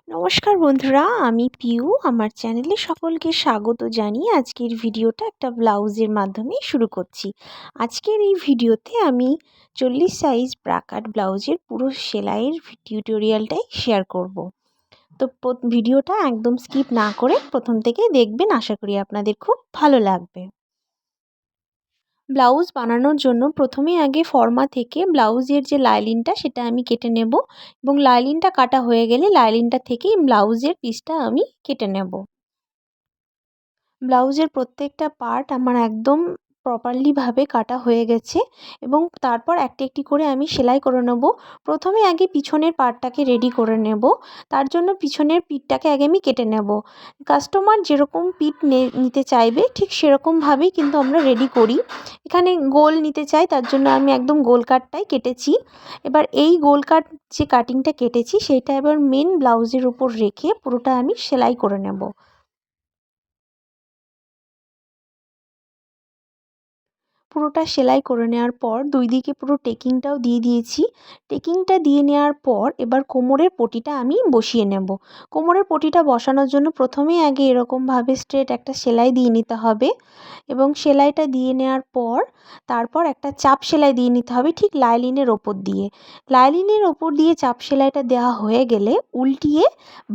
নমস্কার বন্ধুরা, আমি পিউ। আমার চ্যানেলে সকলকে স্বাগত জানিয়ে আজকের ভিডিওটা একটা ব্লাউজের মাধ্যমে শুরু করছি। আজকের এই ভিডিওতে আমি 40 সাইজ ব্রাকাট ব্লাউজের পুরো সেলাইয়ের টিউটোরিয়ালটাই শেয়ার করব। তো ভিডিওটা একদম স্কিপ না করে প্রথম থেকে দেখবেন, আশা করি আপনাদের খুব ভালো লাগবে। ব্লাউজ বানানোর জন্য প্রথমে আগে ফর্মা থেকে ব্লাউজের যে লাইলিনটা সেটা আমি কেটে নেব, এবং লাইলিনটা কাটা হয়ে গেলে লাইলিনটা থেকেই ব্লাউজের পিসটা আমি কেটে নেব। ব্লাউজের প্রত্যেকটা পার্ট আমার একদম প্রপারলিভাবে কাটা হয়ে গেছে, এবং তারপর একটি একটি করে আমি সেলাই করে নেব। প্রথমে আগে পিছনের পার্টটাকে রেডি করে নেব। তার জন্য পিছনের পিঠটাকে আগে আমি কেটে নেব। কাস্টমার যেরকম পিঠ নিতে চাইবে ঠিক সেরকমভাবেই কিন্তু আমরা রেডি করি। এখানে গোল নিতে চাই, তার জন্য আমি একদম গোল কাটটাই কেটেছি। এবার এই গোল কাট যে কাটিংটা কেটেছি সেইটা এবার মেন ব্লাউজের উপর রেখে পুরোটা আমি সেলাই করে নেব। পুরোটা সেলাই করে নেওয়ার পর দুই দিকে পুরো টেকিংটাও দিয়ে দিয়েছি। টেকিংটা দিয়ে নেওয়ার পর এবার কোমরের পটিটা আমি বসিয়ে নেব। কোমরের পটিটা বসানোর জন্য প্রথমেই আগে এরকমভাবে স্ট্রেট একটা সেলাই দিয়ে নিতে হবে, এবং সেলাইটা দিয়ে নেওয়ার পর তারপর একটা চাপ সেলাই দিয়ে নিতে হবে ঠিক লাইলিনের ওপর দিয়ে। লাইলিনের ওপর দিয়ে চাপ সেলাইটা দেওয়া হয়ে গেলে উল্টিয়ে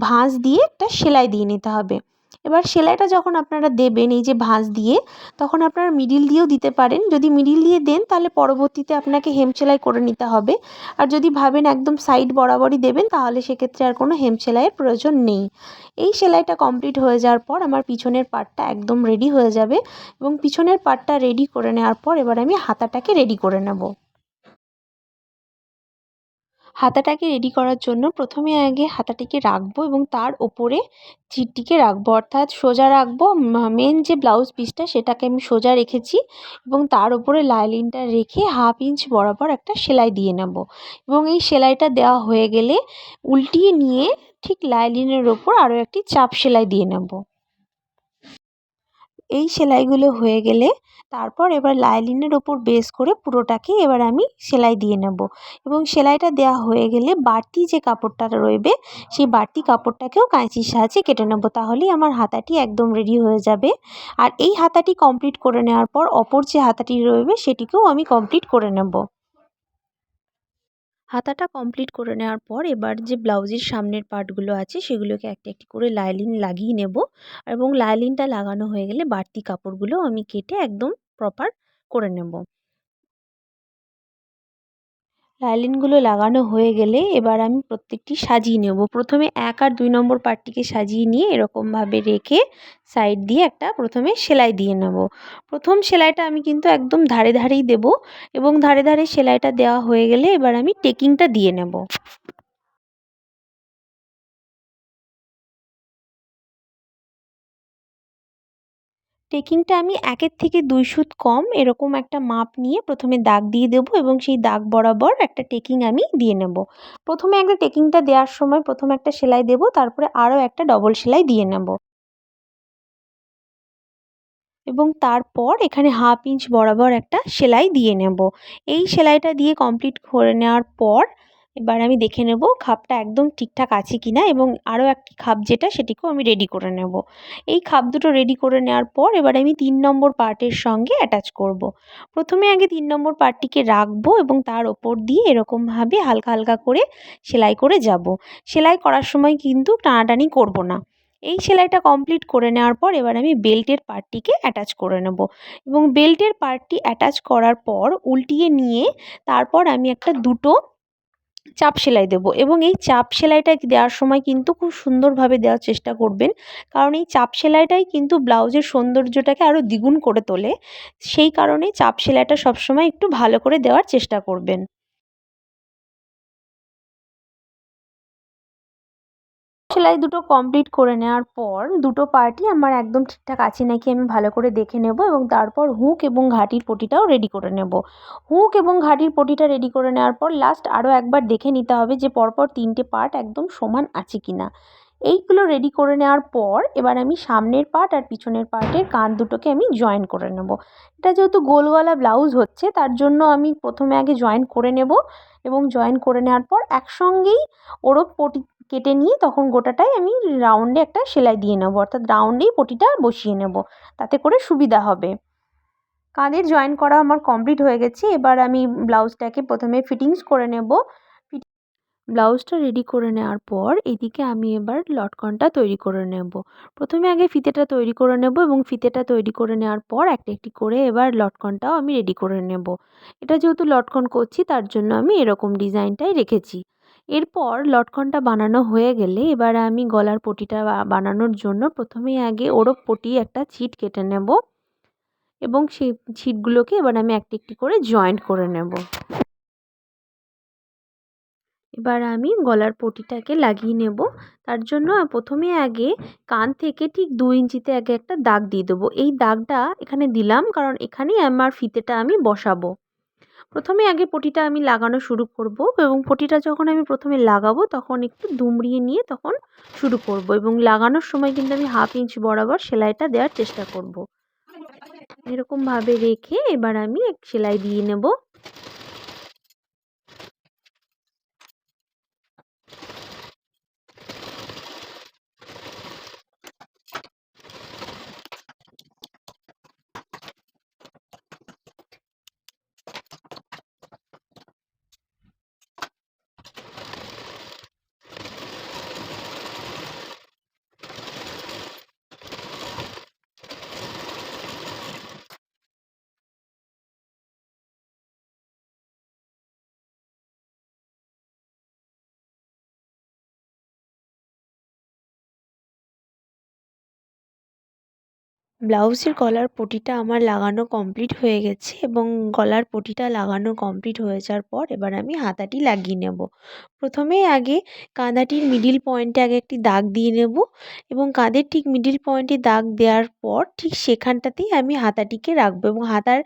ভাঁজ দিয়ে একটা সেলাই দিয়ে নিতে হবে। এবার সেলাইটা যখন আপনারা দেবেন এই যে ভাঁজ দিয়ে, তখন আপনারা মিডিল দিয়েও দিতে পারেন। যদি মিডিল দিয়ে দেন তাহলে পরবর্তীতে আপনাকে হেম সেলাই করে নিতে হবে, আর যদি ভাবেন একদম সাইড বরাবরই দেবেন তাহলে সেক্ষেত্রে আর কোনো হেম সেলাইয়ের প্রয়োজন নেই। এই সেলাইটা কমপ্লিট হয়ে যাওয়ার পর আমার পিছনের পার্টটা একদম রেডি হয়ে যাবে, এবং পিছনের পার্টটা রেডি করে নেওয়ার পর এবার আমি হাতাটাকে রেডি করে নেব। হাতাটাকে রেডি করার জন্য প্রথমে আগে হাতাটিকে রাখবো এবং তার ওপরে চিটটিকে রাখবো, অর্থাৎ সোজা রাখবো। মেন যে ব্লাউজ পিসটা সেটাকে আমি সোজা রেখেছি, এবং তার ওপরে লাইলিনটা রেখে 1/2 ইঞ্চ বরাবর একটা সেলাই দিয়ে নেব, এবং এই সেলাইটা দেওয়া হয়ে গেলে উল্টিয়ে নিয়ে ঠিক লাইলিনের ওপর আরও একটি চাপ সেলাই দিয়ে নেব। এই সেলাইগুলো হয়ে গেলে তারপর এবার লাইলিনের ওপর বেস করে পুরোটাকে এবার আমি সেলাই দিয়ে নেব, এবং সেলাইটা দেওয়া হয়ে গেলে বাড়তি যে কাপড়টা রইবে সেই বাড়তি কাপড়টাকেও কাঁচির সাহায্যে কেটে নেব, তাহলেই আমার হাতাটি একদম রেডি হয়ে যাবে। আর এই হাতাটি কমপ্লিট করে নেওয়ার পর অপর যে হাতাটি রইবে সেটিকেও আমি কমপ্লিট করে নেব। হাতাটা কমপ্লিট করে নেওয়ার পর এবার যে ব্লাউজের সামনের পার্টগুলো আছে সেগুলোকে একটি একটি করে লাইলিন লাগিয়ে নেব, এবং লাইলিনটা লাগানো হয়ে গেলে বাড়তি কাপড়গুলো আমি কেটে একদম প্রপার করে নেব। লাইলিনগুলো লাগানো হয়ে গেলে এবার আমি প্রত্যেকটি সাজিয়ে নেব। প্রথমে 1 আর 2 নম্বর পার্টটিকে সাজিয়ে নিয়ে এরকমভাবে রেখে সাইড দিয়ে একটা প্রথমে সেলাই দিয়ে নেব। প্রথম সেলাইটা আমি কিন্তু একদম ধারে ধারেই দেব, এবং ধারে ধারে সেলাইটা দেওয়া হয়ে গেলে এবার আমি টেকিংটা দিয়ে নেব। টেকিংটা আমি 1 থেকে 2 সুত কম এরকম একটা মাপ নিয়ে প্রথমে দাগ দিয়ে দেবো, এবং সেই দাগ বরাবর একটা টেকিং আমি দিয়ে নেব। প্রথমে একটা টেকিংটা দেওয়ার সময় প্রথমে একটা সেলাই দেব, তারপরে আরও একটা ডবল সেলাই দিয়ে নেব, এবং তারপর এখানে 1/2 ইঞ্চ বরাবর একটা সেলাই দিয়ে নেব। এই সেলাইটা দিয়ে কমপ্লিট করে নেওয়ার পর এবার আমি দেখে নেব খাপটা একদম ঠিকঠাক আছে কিনা, এবং আরও একটি খাপ যেটা সেটিকেও আমি রেডি করে নেব। এই খাপ দুটো রেডি করে নেওয়ার পর এবার আমি 3 নম্বর পার্টের সঙ্গে অ্যাটাচ করব। প্রথমে আগে 3 নম্বর পার্টটিকে রাখবো, এবং তার ওপর দিয়ে এরকমভাবে হালকা হালকা করে সেলাই করে যাব। সেলাই করার সময় কিন্তু টানাটানি করব না। এই সেলাইটা কমপ্লিট করে নেওয়ার পর এবার আমি বেল্টের পার্টটিকে অ্যাটাচ করে নেব, এবং বেল্টের পার্টটি অ্যাটাচ করার পর উল্টিয়ে নিয়ে তারপর আমি একটা দুটো চাপ সেলাই দেব, এবং এই চাপ সেলাইটা দেওয়ার সময় কিন্তু খুব সুন্দরভাবে দেওয়ার চেষ্টা করবেন, কারণ এই চাপ সেলাইটাই কিন্তু ব্লাউজের সৌন্দর্যটাকে আরও দ্বিগুণ করে তোলে। সেই কারণে চাপ সেলাইটা সবসময় একটু ভালো করে দেওয়ার চেষ্টা করবেন। সেলাই দুটো কমপ্লিট করে নেওয়ার পর দুটো পার্টই আমার একদম ঠিকঠাক আছে নাকি আমি ভালো করে দেখে নেব, এবং তারপর হুক এবং ঘাটির পটিটাও রেডি করে নেব। হুক এবং ঘাটির পটিটা রেডি করে নেওয়ার পর লাস্ট আরও একবার দেখে নিতে হবে যে পরপর 3টে পার্ট একদম সমান আছে কি না। এইগুলো রেডি করে নেওয়ার পর এবার আমি সামনের পার্ট আর পিছনের পার্টের কাঁধ দুটোকে আমি জয়েন করে নেব। এটা যেহেতু গোলগলা ব্লাউজ হচ্ছে তার জন্য আমি প্রথমে আগে জয়েন করে নেব, এবং জয়েন করে নেওয়ার পর একসঙ্গেই ওরও কেটে নিয়ে তখন গোটাটাই আমি রাউন্ডে একটা সেলাই দিয়ে নেব, অর্থাৎ রাউন্ডেই পটিটা বসিয়ে নেব, তাতে করে সুবিধা হবে। কাঁধের জয়েন করা আমার কমপ্লিট হয়ে গেছে। এবার আমি ব্লাউজটাকে প্রথমে ফিটিংস করে নেব। ব্লাউজটা রেডি করে নেওয়ার পর এদিকে আমি এবার লটকনটা তৈরি করে নেব। প্রথমে আগে ফিতেটা তৈরি করে নেব এবং ফিতেটা তৈরি করে নেওয়ার পর একটা একটি করে এবার লটকনটাও আমি রেডি করে নেব। এটা যেহেতু লটকন করছি তার জন্য আমি এরকম ডিজাইনটাই রেখেছি। এরপর লটকনটা বানানো হয়ে গেলে এবার আমি গলার পটিটা বানানোর জন্য প্রথমেই আগে ওড়প পটি একটা ছিট কেটে নেব এবং সেই ছিটগুলোকে এবার আমি একটি একটি করে জয়েন্ট করে নেব। এবার আমি গলার পটিটাকে লাগিয়ে নেব। তার জন্য প্রথমে আগে কান থেকে ঠিক 2 ইঞ্চিতে আগে একটা দাগ দিয়ে দেবো। এই দাগটা এখানে দিলাম কারণ এখানেই আমার ফিতেটা আমি বসাবো। প্রথমে আগে পটিটা আমি লাগানো শুরু করব এবং পটিটা যখন আমি প্রথমে লাগাবো তখন একটু দুমড়িয়ে নিয়ে তখন শুরু করব এবং লাগানোর সময় কিন্তু আমি 1/2 ইঞ্চ বরাবর সেলাইটা দেওয়ার চেষ্টা করব। এরকমভাবে রেখে এবার আমি সেলাই দিয়ে নেব। ব্লাউজের গলার পটিটা আমার লাগানো কমপ্লিট হয়ে গেছে এবং গলার পটিটা লাগানো কমপ্লিট হয়ে যাওয়ার পর এবার আমি হাতাটি লাগিয়ে নেব। প্রথমেই আগে কাঁধাটির মিডিল পয়েন্টে আগে একটি দাগ দিয়ে নেব এবং কাঁধের ঠিক মিডিল পয়েন্টে দাগ দেওয়ার পর ঠিক সেখানটাতেই আমি হাতাটিকে রাখবো এবং হাতার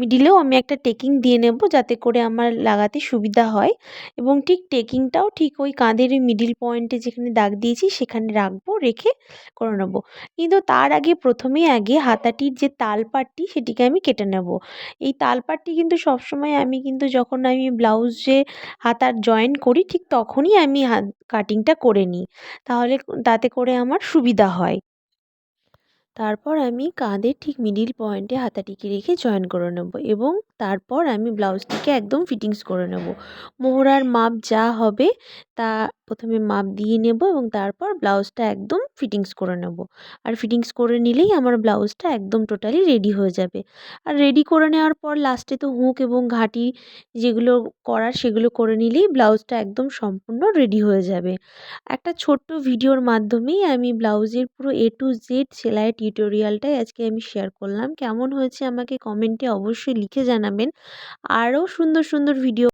মিডিলেও আমি একটা টেকিং দিয়ে নেব যাতে করে আমার লাগাতে সুবিধা হয় এবং ঠিক টেকিংটাও ঠিক ওই কাঁধের মিডিল পয়েন্টে যেখানে দাগ দিয়েছি সেখানে রাখবো, রেখে করে নেব। কিন্তু তার আগে প্রথমেই আগে হাতাটির যে তালপাটটি সেটিকে আমি কেটে নেব। এই তালপাটটি কিন্তু সবসময় আমি কিন্তু যখন আমি ব্লাউজে হাতার জয়েন করি ঠিক তখনই আমি কাটিংটা করে নিই, তাহলে তাতে করে আমার সুবিধা হয়। তারপর আমি কাঁধের ঠিক মিডিল পয়েন্টে হাতাটিকে রেখে জয়েন করে নেব এবং তারপর আমি ব্লাউজটিকে একদম ফিটিংস করে নেব। মোহরার মাপ যা হবে তা প্রথমে মাপ দিয়ে নেব এবং তারপর ব্লাউজটা একদম ফিটিংস করে নেব। আর ফিটিংস করে নিলেই আমার ব্লাউজটা একদম টোটালি রেডি হয়ে যাবে। আর রেডি করে নেওয়ার পর লাস্টে তো হুক এবং ঘাটি যেগুলো করার সেগুলো করে নিলেই ব্লাউজটা একদম সম্পূর্ণ রেডি হয়ে যাবে। একটা ছোট্ট ভিডিওর মাধ্যমেই আমি ব্লাউজের পুরো A to Z সেলাইয়ের টিউটোরিয়ালটাই আজকে আমি শেয়ার করলাম। কেমন হয়েছে আমাকে কমেন্টে অবশ্যই লিখে জানাবেন। আরও সুন্দর সুন্দর ভিডিও